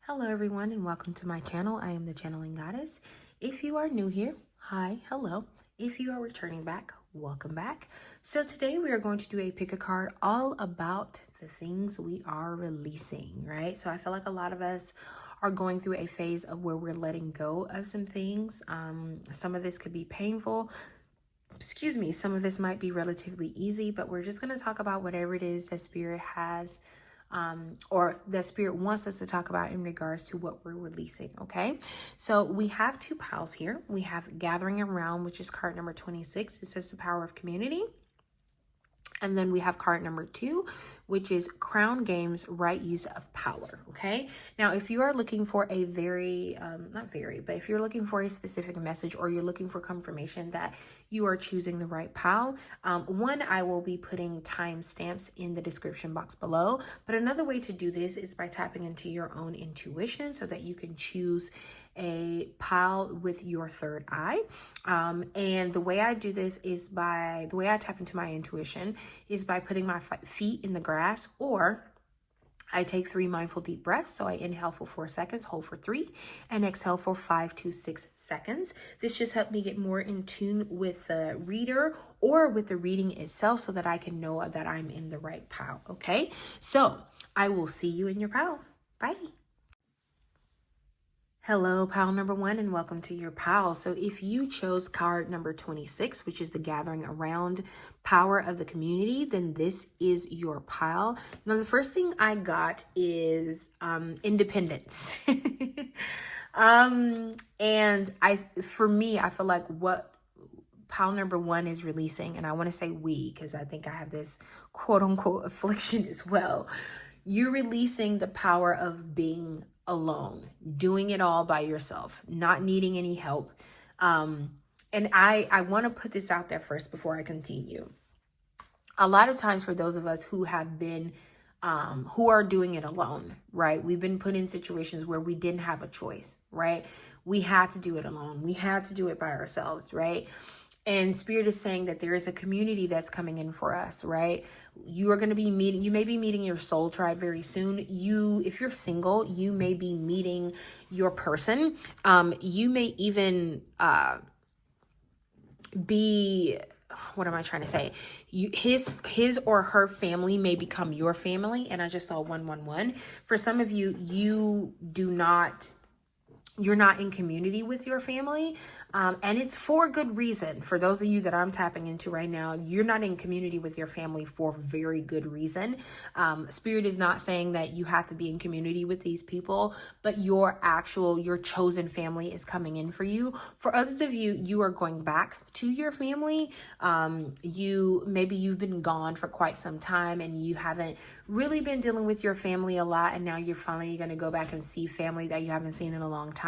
Hello everyone and welcome to my channel. I am the Channeling Goddess. If you are new here, hi, hello. If you are returning back, welcome back. So today we are going to do a pick a card all about the things we are releasing, right? So I feel like a lot of us are going through a phase of where we're letting go of some things. Some of this could be painful. Some of this might be relatively easy, but we're just going to talk about whatever it is that Spirit has or that Spirit wants us to talk about in regards to what we're releasing. Okay, so we have two piles here. We have Gathering Around, which is card number 26. It says the power of community. And then we have card number 2, which is Crown Games, Right Use of Power. Okay. Now, if you are looking for a if you're looking for a specific message or you're looking for confirmation that you are choosing the right pile, I will be putting timestamps in the description box below. But another way to do this is by tapping into your own intuition so that you can choose a pile with your third eye. And the way I do this is the way I tap into my intuition is by putting my feet in the grass, or I take 3 mindful deep breaths. So I inhale for 4 seconds, hold for 3, and exhale for 5 to 6 seconds. This just helped me get more in tune with the reader or with the reading itself so that I can know that I'm in the right pile. Okay, so I will see you in your pile. Bye. Hello, pile number 1, and welcome to your pile. So if you chose card number 26, which is the Gathering Around, Power of the Community, then this is your pile. Now, the first thing I got is independence. And for me, I feel like what pile number 1 is releasing, and I want to say we, because I think I have this quote unquote affliction as well. You're releasing the power of being alone, doing it all by yourself, not needing any help. And I want to put this out there first before I continue. A lot of times for those of us who have been, who are doing it alone, right? We've been put in situations where we didn't have a choice, right? We had to do it alone. We had to do it by ourselves, right? And Spirit is saying that there is a community that's coming in for us, right? You are going to be you may be meeting your soul tribe very soon. If you're single, you may be meeting your person. You may even what am I trying to say? His or her family may become your family. And I just saw 111. For some of you, you're not in community with your family. And it's for good reason. For those of you that I'm tapping into right now, you're not in community with your family for very good reason. Spirit is not saying that you have to be in community with these people, but your chosen family is coming in for you. For others of you, you are going back to your family. Maybe you've been gone for quite some time and you haven't really been dealing with your family a lot. And now you're finally going to go back and see family that you haven't seen in a long time.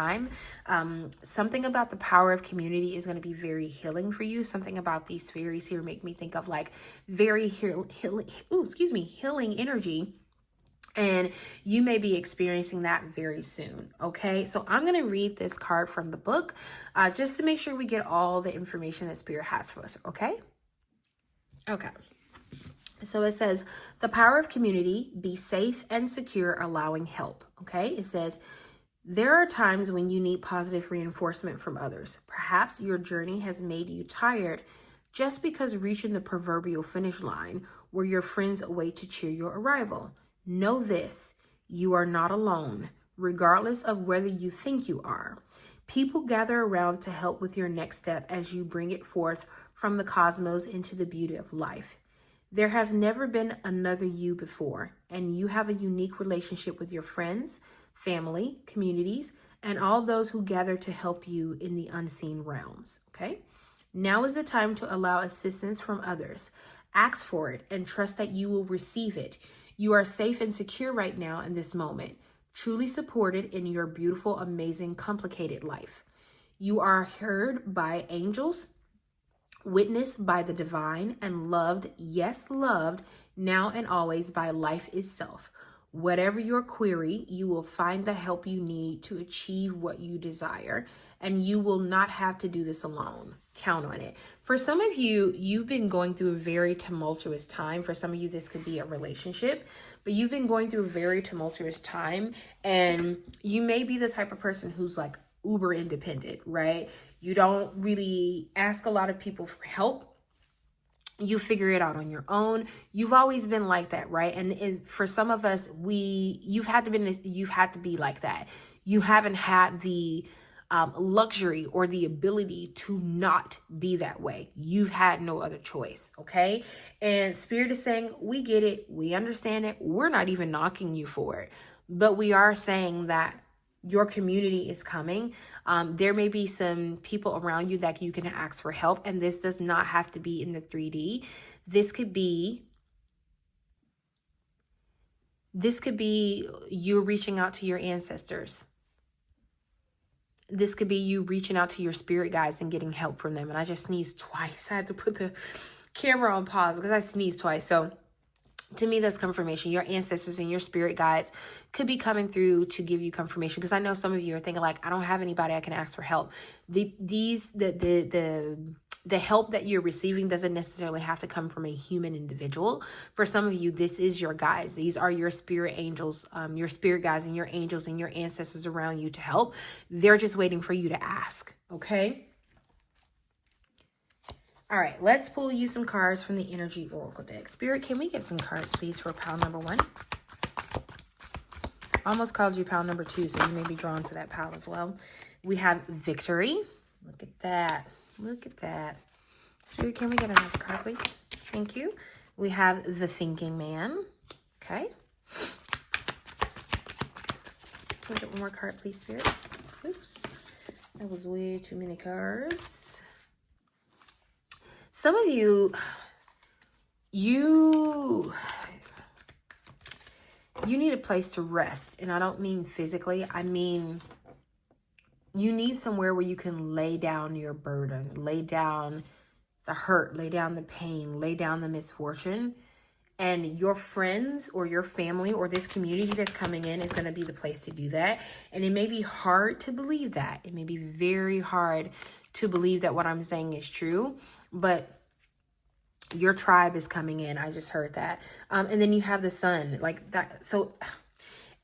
Something about the power of community is going to be very healing for you. Something about these fairies here make me think of like very healing energy. And you may be experiencing that very soon. Okay, so I'm going to read this card from the book just to make sure we get all the information that Spirit has for us. Okay. So it says, the power of community, be safe and secure, allowing help. Okay, it says, there are times when you need positive reinforcement from others. Perhaps your journey has made you tired just because reaching the proverbial finish line where your friends await to cheer your arrival. Know this, you are not alone, regardless of whether you think you are. People gather around to help with your next step as you bring it forth from the cosmos into the beauty of life. There has never been another you before, and you have a unique relationship with your friends, family, communities, and all those who gather to help you in the unseen realms. Okay? Now is the time to allow assistance from others. Ask for it and trust that you will receive it. You are safe and secure right now in this moment, truly supported in your beautiful, amazing, complicated life. You are heard by angels, witnessed by the divine, and loved, yes, loved, now and always by life itself. Whatever your query, you will find the help you need to achieve what you desire, and you will not have to do this alone. Count on it. For some of you, you've been going through a very tumultuous time. For some of you, this could be a relationship, but you've been going through a very tumultuous time, and you may be the type of person who's like uber independent, right? You don't really ask a lot of people for help. You figure it out on your own. You've always been like that, right? And for some of us, you've had to be like that. You haven't had the luxury or the ability to not be that way. You've had no other choice, okay? And Spirit is saying, we get it, we understand it. We're not even knocking you for it, but we are saying that your community is coming. There may be some people around you that you can ask for help, and this does not have to be in the 3D. This could be you reaching out to your ancestors. This could be you reaching out to your spirit guides and getting help from them. And I just sneezed twice. I had to put the camera on pause because I sneezed twice. So to me, that's confirmation. Your ancestors and your spirit guides could be coming through to give you confirmation. Because I know some of you are thinking like, I don't have anybody I can ask for help. The help that you're receiving doesn't necessarily have to come from a human individual. For some of you, this is your guides. These are your spirit angels, your spirit guides and your angels and your ancestors around you to help. They're just waiting for you to ask. Okay. All right, let's pull you some cards from the Energy Oracle deck. Spirit, can we get some cards, please, for pile number 1? I almost called you pile number 2, so you may be drawn to that pile as well. We have Victory. Look at that. Look at that. Spirit, can we get another card, please? Thank you. We have the Thinking Man. Okay. Can we get one more card, please, Spirit? Oops. That was way too many cards. Some of you need a place to rest. And I don't mean physically. I mean, you need somewhere where you can lay down your burdens, lay down the hurt, lay down the pain, lay down the misfortune. And your friends or your family or this community that's coming in is going to be the place to do that. And it may be hard to believe that. It may be very hard to believe that what I'm saying is true. But your tribe is coming in. I just heard that. And then you have the sun like that. So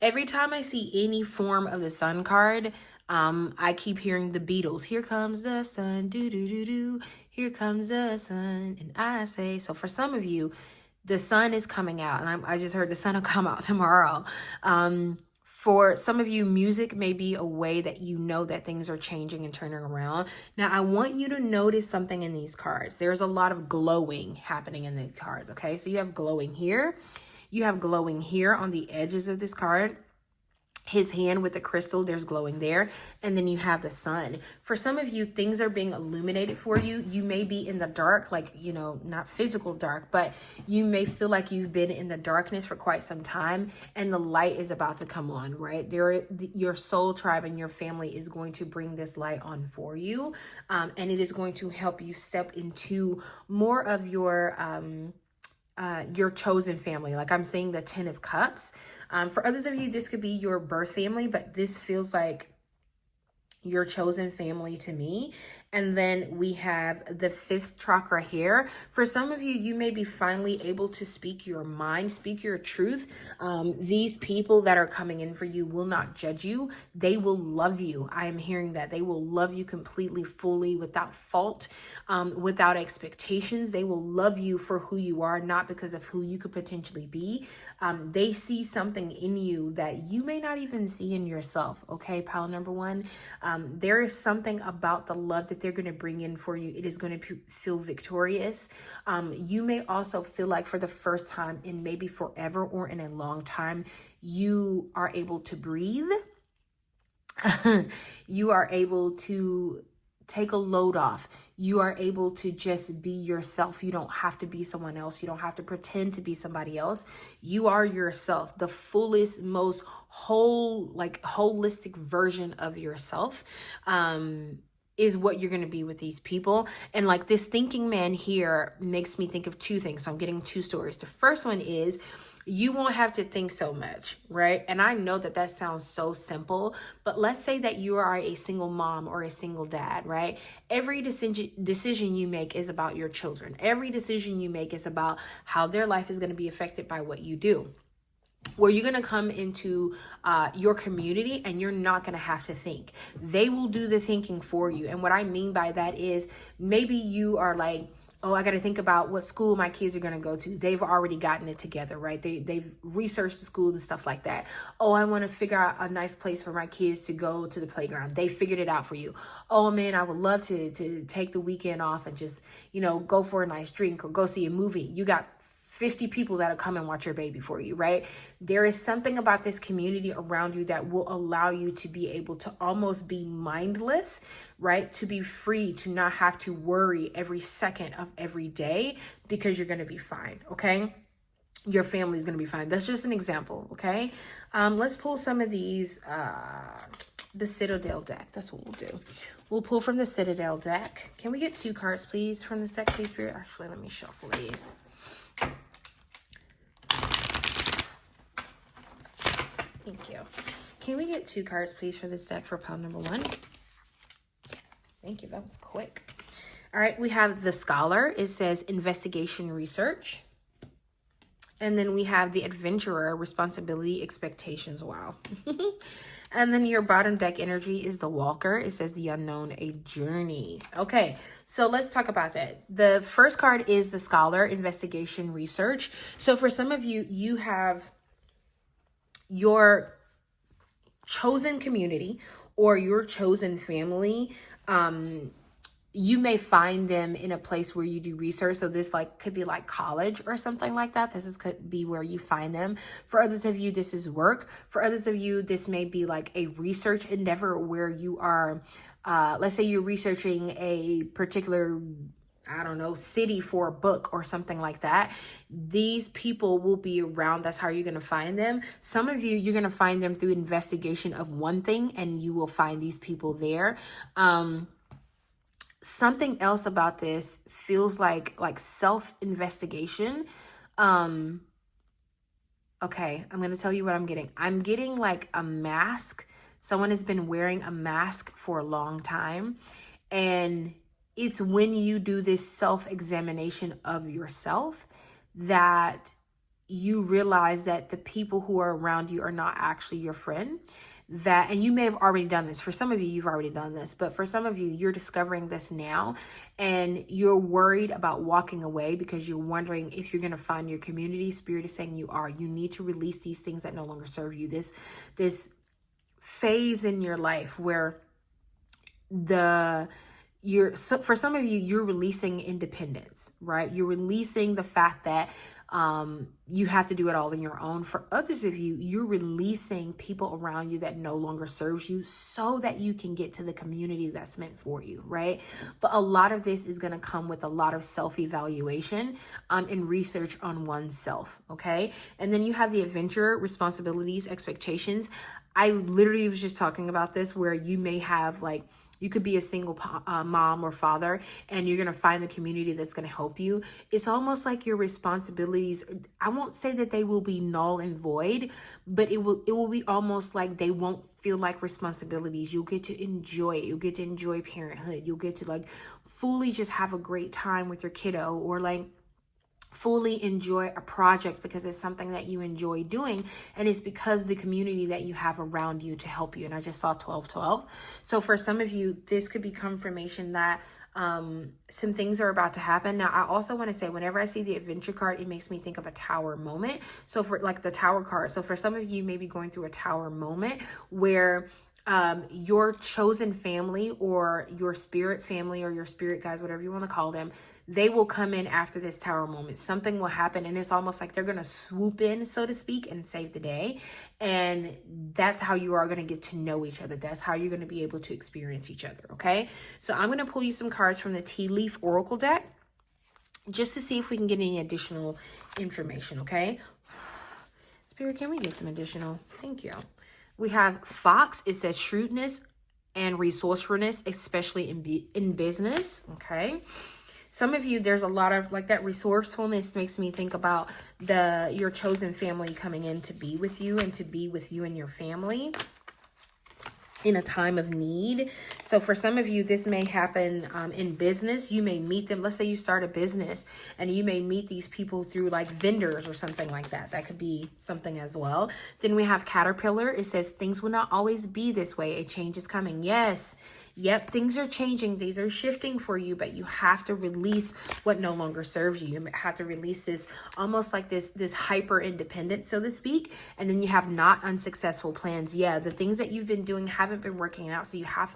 every time I see any form of the sun card, I keep hearing the Beatles. Here comes the sun. Do, do, do, do. Here comes the sun. And I say, so for some of you, the sun is coming out. And I just heard the sun will come out tomorrow. For some of you, music may be a way that you know that things are changing and turning around. Now, I want you to notice something in these cards. There's a lot of glowing happening in these cards, okay? So you have glowing here. You have glowing here on the edges of this card. His hand with the crystal, there's glowing there. And then you have the sun. For some of you, things are being illuminated for you. You may be in the dark, like, you know, not physical dark, but you may feel like you've been in the darkness for quite some time and the light is about to come on, right? Your soul tribe and your family is going to bring this light on for you. And it is going to help you step into more of your chosen family. Like I'm seeing the 10 of Cups. For others of you, this could be your birth family, but this feels like your chosen family to me. And then we have the 5th chakra here. For some of you, you may be finally able to speak your mind, speak your truth. These people that are coming in for you will not judge you. They will love you. I am hearing that. They will love you completely, fully, without fault, without expectations. They will love you for who you are, not because of who you could potentially be. They see something in you that you may not even see in yourself. Okay, pile number 1. There is something about the love that they're going to bring in for you. It is going to feel victorious. You may also feel like for the first time in maybe forever or in a long time, you are able to breathe. You are able to take a load off. You are able to just be yourself. You don't have to be someone else. You don't have to pretend to be somebody else. You are yourself, the fullest, most holistic version of yourself. Is what you're going to be with these people. And like this thinking man here makes me think of 2 things. So I'm getting 2 stories. The first one is you won't have to think so much, right? And I know that that sounds so simple, but let's say that you are a single mom or a single dad, right? Every decision you make is about your children. Every decision you make is about how their life is going to be affected by what you do. Where you're going to come into your community and you're not going to have to think. They will do the thinking for you. And what I mean by that is maybe you are like, oh, I got to think about what school my kids are going to go to. They've already gotten it together, right? They've researched the school and stuff like that. Oh, I want to figure out a nice place for my kids to go to the playground. They figured it out for you. Oh man, I would love to take the weekend off and just, go for a nice drink or go see a movie. You got 50 people that'll come and watch your baby for you, right? There is something about this community around you that will allow you to be able to almost be mindless, right? To be free, to not have to worry every second of every day because you're going to be fine, okay? Your family's going to be fine. That's just an example, okay? Let's pull some of these, the Citadel deck. That's what we'll do. We'll pull from the Citadel deck. Can we get 2 cards, please, from this deck, please, Spirit? Actually, let me shuffle these. Thank you. Can we get 2 cards, please, for this deck for pile number 1? Thank you. That was quick. All right. We have the Scholar. It says investigation research. And then we have the Adventurer, responsibility, expectations. Wow. And then your bottom deck energy is the Walker. It says the Unknown, a journey. Okay, so let's talk about that. The first card is the Scholar, investigation research. So for some of you, you have your chosen community or your chosen family. You may find them in a place where you do research. So this could be like college or something like that. Could be where you find them. For others of you, this is work. For others of you, this may be like a research endeavor where you are, let's say you're researching a particular, I don't know, city for a book or something like that. These people will be around. That's how you're going to find them. Some of you, you're going to find them through investigation of one thing and you will find these people there. Something else about this feels like self-investigation. Okay, I'm going to tell you what I'm getting. I'm getting like a mask. Someone has been wearing a mask for a long time. And it's when you do this self-examination of yourself that you realize that the people who are around you are not actually your friend. And you may have already done this. For some of you, you've already done this. But for some of you, you're discovering this now. And you're worried about walking away because you're wondering if you're going to find your community. Spirit is saying you are. You need to release these things that no longer serve you. This phase in your life where for some of you, you're releasing independence, right? You're releasing the fact that you have to do it all on your own. For others of you, you're releasing people around you that no longer serves you so that you can get to the community that's meant for you, right? But a lot of this is going to come with a lot of self-evaluation and research on oneself, okay? And then you have the Adventurer, responsibilities, expectations. I literally was just talking about this where you may have you could be a single mom or father, and you're going to find the community that's going to help you. It's almost like your responsibilities, I won't say that they will be null and void, but it will be almost like they won't feel like responsibilities. You'll get to enjoy it. You'll get to enjoy parenthood. You'll get to fully just have a great time with your kiddo, or fully enjoy a project because it's something that you enjoy doing, and it's because the community that you have around you to help you. And I just saw 1212. So for some of you, this could be confirmation that some things are about to happen. Now, I also want to say, whenever I see the adventure card, it makes me think of a tower moment. So for the tower card, so for some of you, may be going through a tower moment where your chosen family or your spirit family or your spirit guides, whatever you want to call them, they will come in after this tower moment. Something will happen, and it's almost like they're going to swoop in, so to speak, and save the day. And that's how you are going to get to know each other. That's how you're going to be able to experience each other, okay? So I'm going to pull you some cards from the Tea Leaf Oracle deck just to see if we can get any additional information, okay? Spirit, can we get some additional? Thank you. We have Fox. It says shrewdness and resourcefulness, especially in business, okay? some of you, there's a lot of like that resourcefulness makes me think about your chosen family coming in to be with you and to be with you and your family in a time of need. So for some of you, this may happen in business. You may meet them. Let's say you start a business and you may meet these people through like vendors or something like that. That could be something as well. Then we have Caterpillar. It says things will not always be this way. A change is coming. Yes. Yep, things are changing. These are shifting for you, but you have to release what no longer serves you. You have to release this almost like this hyper independence, so to speak. And then you have not unsuccessful plans. Yeah, the things that you've been doing haven't been working out. So you have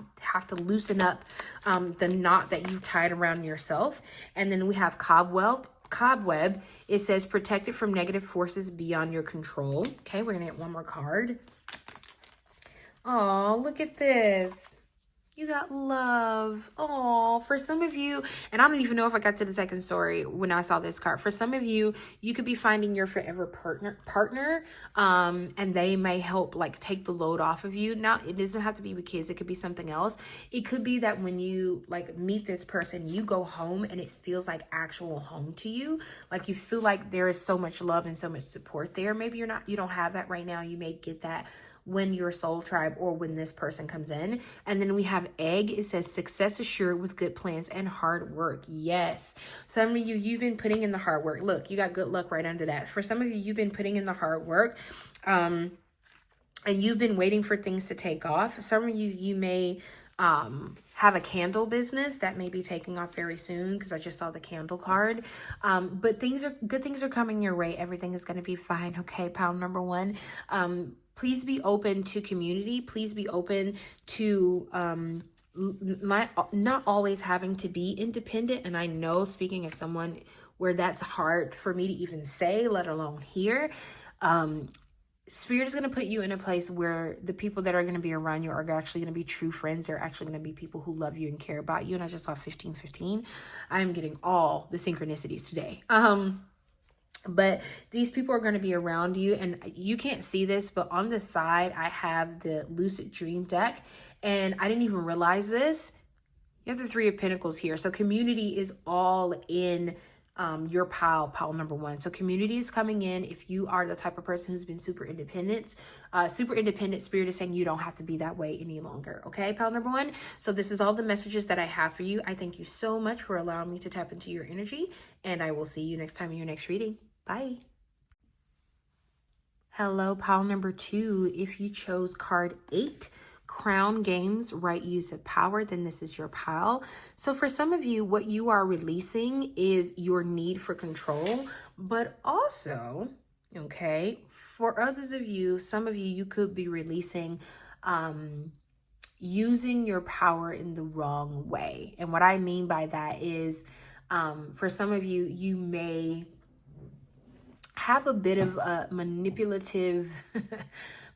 to loosen up the knot that you tied around yourself. And then we have Cobweb. It says protected from negative forces beyond your control. Okay, we're gonna get one more card. Oh, look at this. You got love. Oh, for some of you, and I don't even know if I got to the second story when I saw this card. For some of you, you could be finding your forever partner, and they may help like take the load off of you. Now, it doesn't have to be with kids. It could be something else. It could be that when you like meet this person, you go home and it feels like actual home to you. Like you feel like there is so much love and so much support there. Maybe you don't have that right now. You may get that when your soul tribe or when this person comes in. And then we have Egg. It says success assured with good plans and hard work. Yes. Some of you, you've been putting in the hard work. Look, you got good luck right under that. For some of you, you've been putting in the hard work. And you've been waiting for things to take off. Some of you may have a candle business that may be taking off very soon because I just saw the candle card. But good things are coming your way. Everything is going to be fine. Okay, pile number one. Please be open to community. Please be open to not always having to be independent. And I know, speaking as someone where that's hard for me to even say, let alone hear, Spirit is going to put you in a place where the people that are going to be around you are actually going to be true friends. They're actually going to be people who love you and care about you. And I just saw 1515. I am getting all the synchronicities today. But these people are going to be around you, and you can't see this, but on the side, I have the Lucid Dream deck, and I didn't even realize this. You have the Three of Pentacles here. So community is all in your pile number one. So community is coming in. If you are the type of person who's been super independent, Spirit is saying you don't have to be that way any longer. Okay, pile number one. So this is all the messages that I have for you. I thank you so much for allowing me to tap into your energy, and I will see you next time in your next reading. Bye. Hello, pile number two. If you chose card 8, Crown Games, right use of power, then this is your pile. So for some of you, what you are releasing is your need for control, but also, okay, for others of you, some of you, you could be releasing using your power in the wrong way. And what I mean by that is for some of you, you may have a bit of a manipulative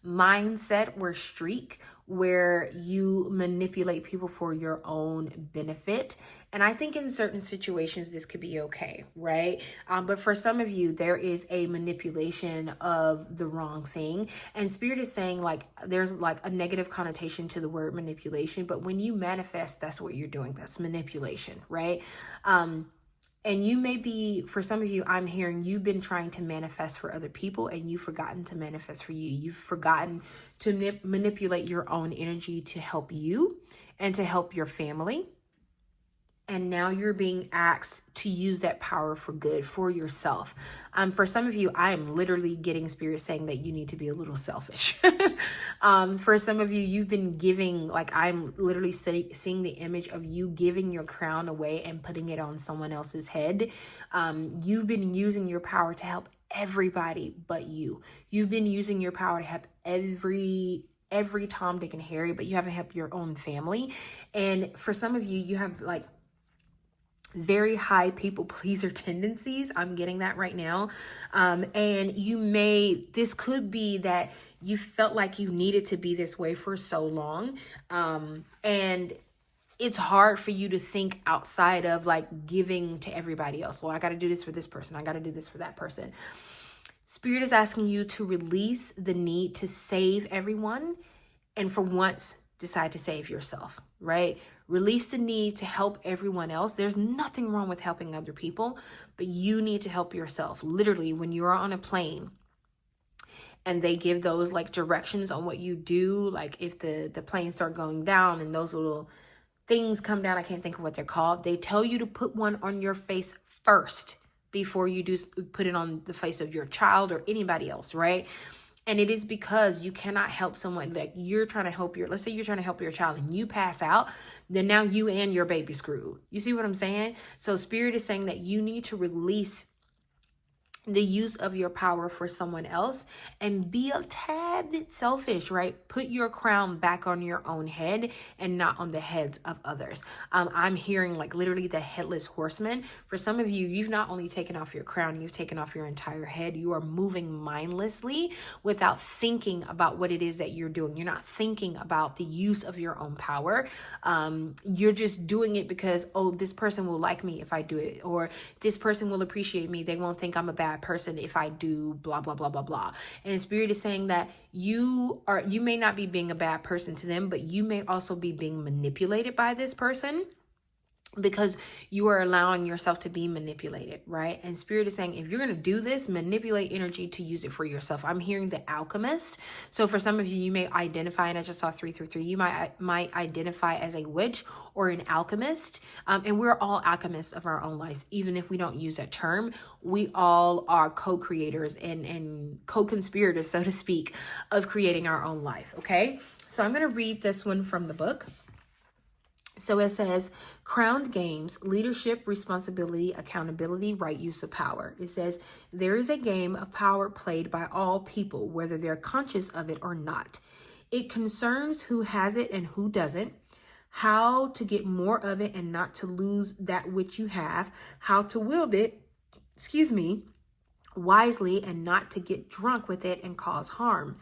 mindset or streak where you manipulate people for your own benefit. And I think in certain situations, this could be okay, right? But for some of you, there is a manipulation of the wrong thing. And Spirit is saying like, there's like a negative connotation to the word manipulation, but when you manifest, that's what you're doing. That's manipulation, right? And you may be, for some of you, I'm hearing you've been trying to manifest for other people and you've forgotten to manifest for you. You've forgotten to manipulate your own energy to help you and to help your family. And now you're being asked to use that power for good, for yourself. For some of you, I am literally getting Spirit saying that you need to be a little selfish. For some of you, you've been giving, like I'm literally seeing the image of you giving your crown away and putting it on someone else's head. You've been using your power to help everybody but you. You've been using your power to help every Tom, Dick, and Harry, but you haven't helped your own family. And for some of you, you have like very high people pleaser tendencies. I'm getting that right now. And this could be that you felt like you needed to be this way for so long. And it's hard for you to think outside of like giving to everybody else. Well, I got to do this for this person. I got to do this for that person. Spirit is asking you to release the need to save everyone and for once decide to save yourself, right? Release the need to help everyone else. There's nothing wrong with helping other people, but you need to help yourself. Literally, when you're on a plane and they give those like directions on what you do, like if the planes start going down and those little things come down, I can't think of what they're called. They tell you to put one on your face first before you do put it on the face of your child or anybody else, right? And it is because you cannot help someone. Like you're trying to help let's say you're trying to help your child and you pass out, then now you and your baby screwed. You see what I'm saying? So Spirit is saying that you need to release the use of your power for someone else and be a tad bit selfish, right? Put your crown back on your own head and not on the heads of others. I'm hearing like literally the headless horseman. For some of you, you've not only taken off your crown, you've taken off your entire head. You are moving mindlessly without thinking about what it is that you're doing. You're not thinking about the use of your own power. You're just doing it because, oh, this person will like me if I do it, or this person will appreciate me. They won't think I'm a bad person if I do blah, blah, blah, blah, blah. And Spirit is saying that you may not be being a bad person to them, but you may also be being manipulated by this person, because you are allowing yourself to be manipulated, right? And Spirit is saying, if you're going to do this, manipulate energy to use it for yourself. I'm hearing the alchemist. So for some of you, you may identify, and I just saw 333, you might identify as a witch or an alchemist. And we're all alchemists of our own lives. Even if we don't use that term, we all are co-creators and co-conspirators, so to speak, of creating our own life. Okay. So I'm going to read this one from the book. So it says, crowned games, leadership, responsibility, accountability, right use of power. It says, there is a game of power played by all people, whether they're conscious of it or not. It concerns who has it and who doesn't, how to get more of it and not to lose that which you have, how to wield it, wisely and not to get drunk with it and cause harm.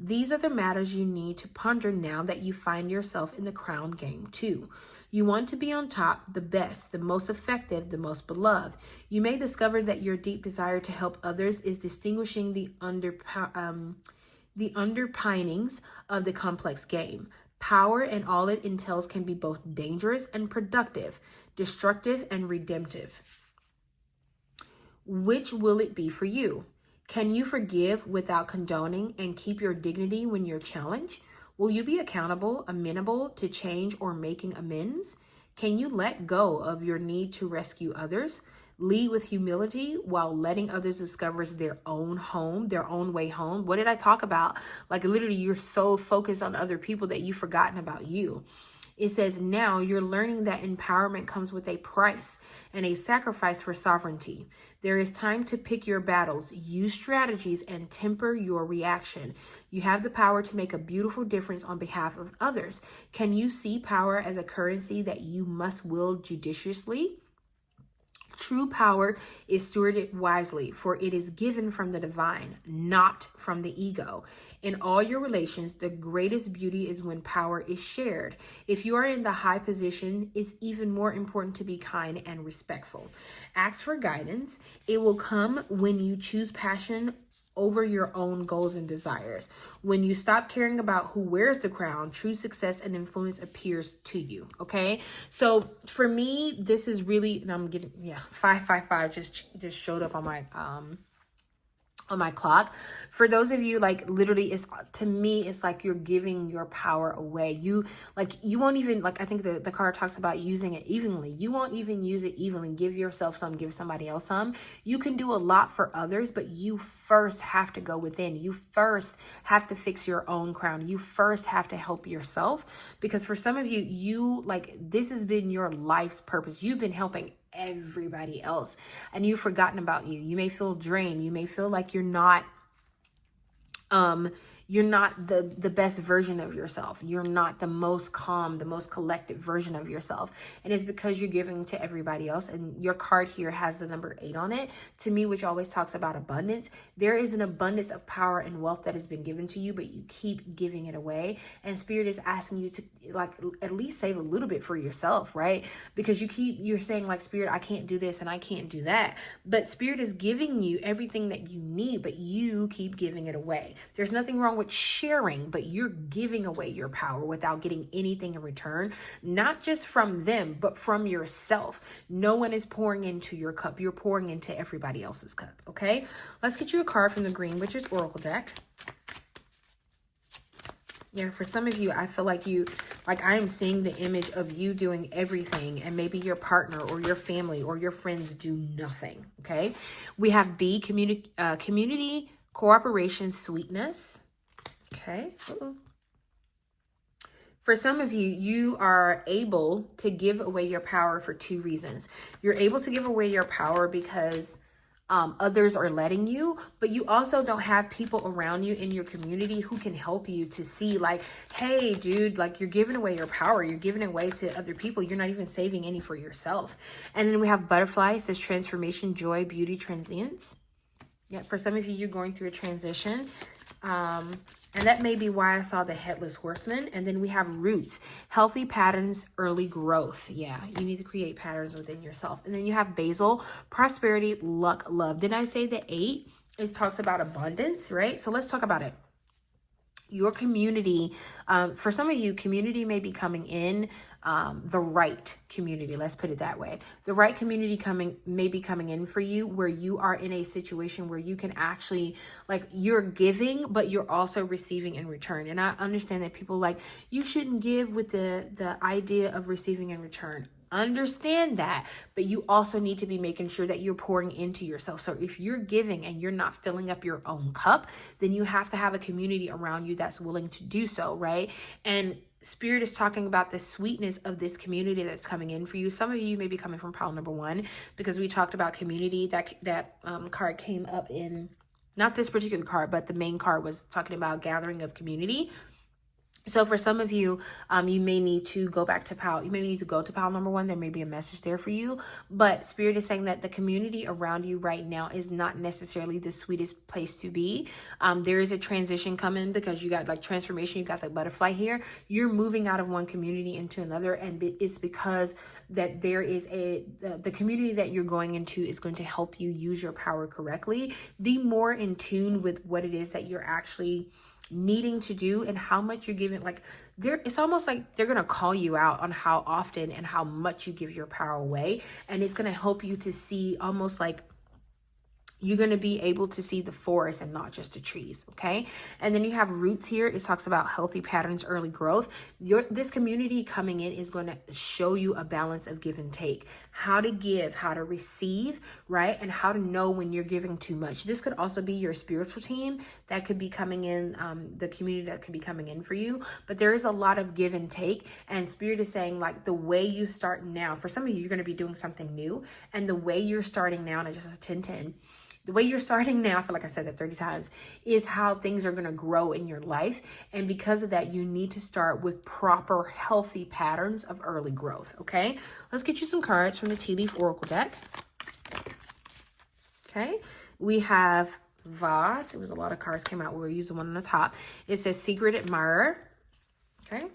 These are the matters you need to ponder now that you find yourself in the crown game too. You want to be on top, the best, the most effective, the most beloved. You may discover that your deep desire to help others is distinguishing the underpinnings of the complex game. Power and all it entails can be both dangerous and productive, destructive and redemptive. Which will it be for you? Can you forgive without condoning and keep your dignity when you're challenged? Will you be accountable, amenable to change or making amends? Can you let go of your need to rescue others? Lead with humility while letting others discover their own home, their own way home. What did I talk about? Like literally, you're so focused on other people that you've forgotten about you. It says, now you're learning that empowerment comes with a price and a sacrifice for sovereignty. There is time to pick your battles, use strategies, and temper your reaction. You have the power to make a beautiful difference on behalf of others. Can you see power as a currency that you must wield judiciously? True power is stewarded wisely, for it is given from the divine, not from the ego. In all your relations, the greatest beauty is when power is shared. If you are in the high position, it's even more important to be kind and respectful. Ask for guidance. It will come when you choose passion over your own goals and desires. When you stop caring about who wears the crown, true success and influence appears to you. Okay. So for me, this is really, and I'm getting, 555 just showed up on my clock. For those of you, like literally, to me, it's like you're giving your power away. You won't even, like, I think the card talks about using it evenly. You won't even use it evenly. Give yourself some, give somebody else some. You can do a lot for others, but you first have to go within. You first have to fix your own crown. You first have to help yourself, because for some of you, this has been your life's purpose. You've been helping everybody else and you've forgotten about you. You may feel drained. You may feel like you're not the best version of yourself. You're not the most calm, the most collected version of yourself. And it's because you're giving to everybody else. And your card here has the number 8 on it, to me, which always talks about abundance. There is an abundance of power and wealth that has been given to you, but you keep giving it away. And Spirit is asking you to at least save a little bit for yourself, right? Because you're saying Spirit, I can't do this and I can't do that. But Spirit is giving you everything that you need, but you keep giving it away. There's nothing wrong with sharing, but you're giving away your power without getting anything in return, not just from them, but from yourself. No one is pouring into your cup. You're pouring into everybody else's cup, okay? Let's get you a card from the Green Witch's Oracle deck. Yeah, for some of you, I feel like I am seeing the image of you doing everything, and maybe your partner or your family or your friends do nothing, okay? We have B, community, cooperation, sweetness, okay? For some of you, you are able to give away your power for two reasons. You're able to give away your power because others are letting you, but you also don't have people around you in your community who can help you to see like, hey, dude, like you're giving away your power. You're giving it away to other people. You're not even saving any for yourself. And then we have Butterfly. It says transformation, joy, beauty, transience. Yeah, for some of you, you're going through a transition. And that may be why I saw the Headless Horseman. And then we have Roots, healthy patterns, early growth. Yeah, you need to create patterns within yourself. And then you have Basil, prosperity, luck, love. Didn't I say the 8? It talks about abundance, right? So let's talk about it. Your community, for some of you, community may be coming in, the right community, let's put it that way. The right community may be coming in for you where you are in a situation where you can actually, like, you're giving, but you're also receiving in return. And I understand that people like, you shouldn't give with the idea of receiving in return. Understand that, but you also need to be making sure that you're pouring into yourself. So if you're giving and you're not filling up your own cup, then you have to have a community around you that's willing to do so, right? And Spirit is talking about the sweetness of this community that's coming in for you. Some of you may be coming from pile number 1 because we talked about community. That card came up in, not this particular card, but the main card was talking about gathering of community. So for some of you, you may need to go back to pile. You may need to go to pile number 1. There may be a message there for you. But Spirit is saying that the community around you right now is not necessarily the sweetest place to be. There is a transition coming because you got like transformation. You got the butterfly here. You're moving out of one community into another. And it's because that there is the community that you're going into is going to help you use your power correctly. Be more in tune with what it is that you're actually needing to do and how much you're giving. Like it's almost like they're gonna call you out on how often and how much you give your power away, and it's gonna help you to see almost like you're going to be able to see the forest and not just the trees, okay? And then you have Roots here. It talks about healthy patterns, early growth. This community coming in is going to show you a balance of give and take, how to give, how to receive, right? And how to know when you're giving too much. This could also be your spiritual team that could be coming in, the community that could be coming in for you. But there is a lot of give and take, and Spirit is saying like the way you start now, for some of you, you're going to be doing something new, and the way you're starting now, and I just a 10-10, the way you're starting now, I feel like I said that 30 times, is how things are going to grow in your life. And because of that, you need to start with proper, healthy patterns of early growth, okay? Let's get you some cards from the Tea Leaf Oracle deck. Okay, we have Vase. It was a lot of cards came out. We were using one on the top. It says Secret Admirer. Okay,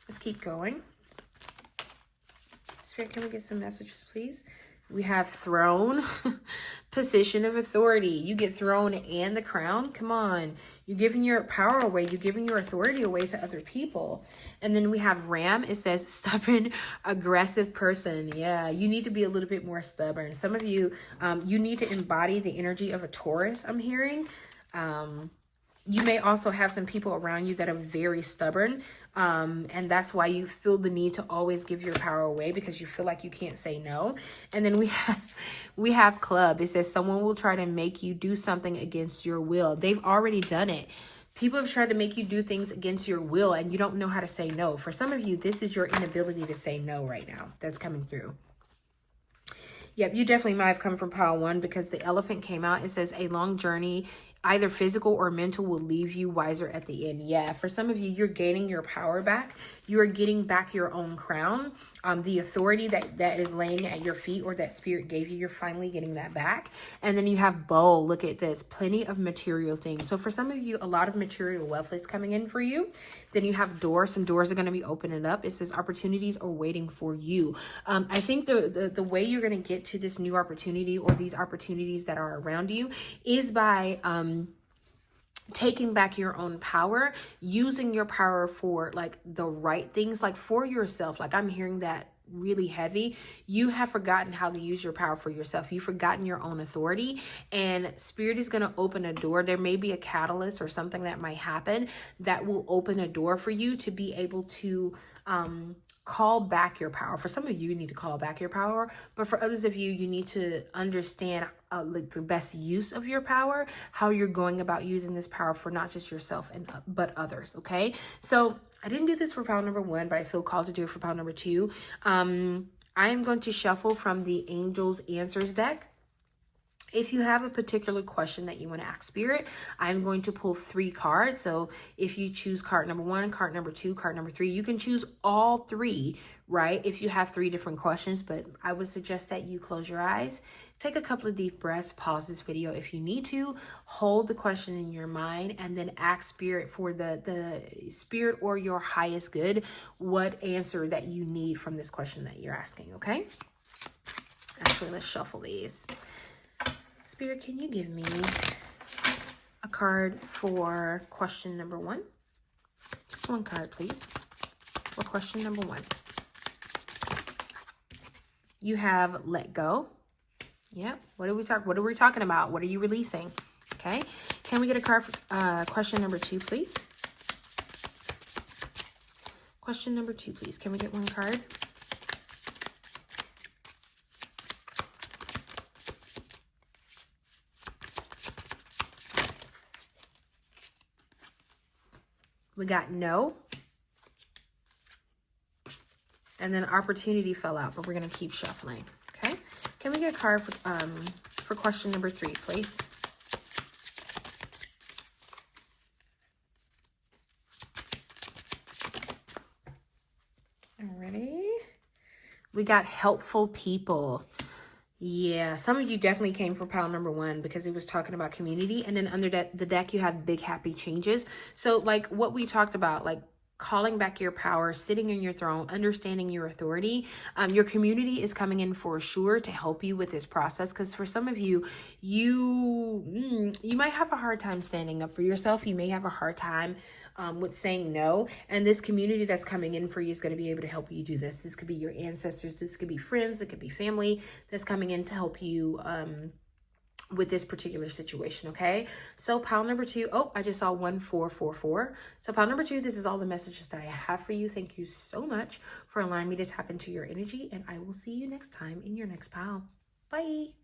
let's keep going. Spirit, can we get some messages, please? We have Throne, position of authority. You get throne and the crown. Come on. You're giving your power away. You're giving your authority away to other people. And then we have Ram. It says stubborn, aggressive person. Yeah, you need to be a little bit more stubborn. Some of you, you need to embody the energy of a Taurus, I'm hearing. You may also have some people around you that are very stubborn. And that's why you feel the need to always give your power away, because you feel like you can't say no. And then we have Club. It says someone will try to make you do something against your will. They've already done it. People have tried to make you do things against your will, and you don't know how to say no. For some of you, this is your inability to say no right now that's coming through. Yep, you definitely might have come from pile 1 because the elephant came out. It says a long journey, either physical or mental, will leave you wiser at the end. Yeah, for some of you, you're gaining your power back. You are getting back your own crown. The authority that is laying at your feet, or that Spirit gave you, you're finally getting that back. And then you have Bowl. Look at this. Plenty of material things. So for some of you, a lot of material wealth is coming in for you. Then you have Door. Some doors are going to be opening up. It says opportunities are waiting for you. I think the way you're going to get to this new opportunity, or these opportunities that are around you, is by taking back your own power, using your power for like the right things, like for yourself. Like I'm hearing that really heavy. You have forgotten how to use your power for yourself. You've forgotten your own authority, and spirit is going to open a door. There may be a catalyst or something that might happen that will open a door for you to be able to call back your power. For some of you, you need to call back your power, but for others of you, you need to understand like the best use of your power, how you're going about using this power for not just yourself and but others. Okay, so I didn't do this for pile number 1, but I feel called to do it for pile number 2. I am going to shuffle from the Angels Answers deck. If you have a particular question that you want to ask spirit, I'm going to pull 3 cards. So if you choose card number 1, card number 2, card number 3, you can choose all 3, right? If you have 3 different questions, but I would suggest that you close your eyes, take a couple of deep breaths, pause this video if you need to, hold the question in your mind, and then ask spirit for the spirit or your highest good, what answer that you need from this question that you're asking, okay? Actually, let's shuffle these. Spirit, can you give me a card for question number 1? Just 1 card, please, for question number 1. You have let go. Yep. What are we talking about? What are you releasing? Okay. Can we get a card for question number 2, please? Question number 2, please. Can we get 1 card? We got no. And then opportunity fell out, but we're going to keep shuffling. Okay. Can we get a card for question number 3, please? Alrighty. We got helpful people. Yeah, some of you definitely came for pile number 1 because it was talking about community. And then under the deck, you have big happy changes. So like what we talked about, like calling back your power, sitting in your throne, understanding your authority. Your community is coming in for sure to help you with this process. Because for some of you, you might have a hard time standing up for yourself. You may have a hard time with saying no. And this community that's coming in for you is going to be able to help you do this. This could be your ancestors. This could be friends. It could be family that's coming in to help you with this particular situation. Okay, so pile number 2. Oh, I just saw 1444. So pile number 2, this is all the messages that I have for you. Thank you so much for allowing me to tap into your energy, and I will see you next time in your next pile. Bye.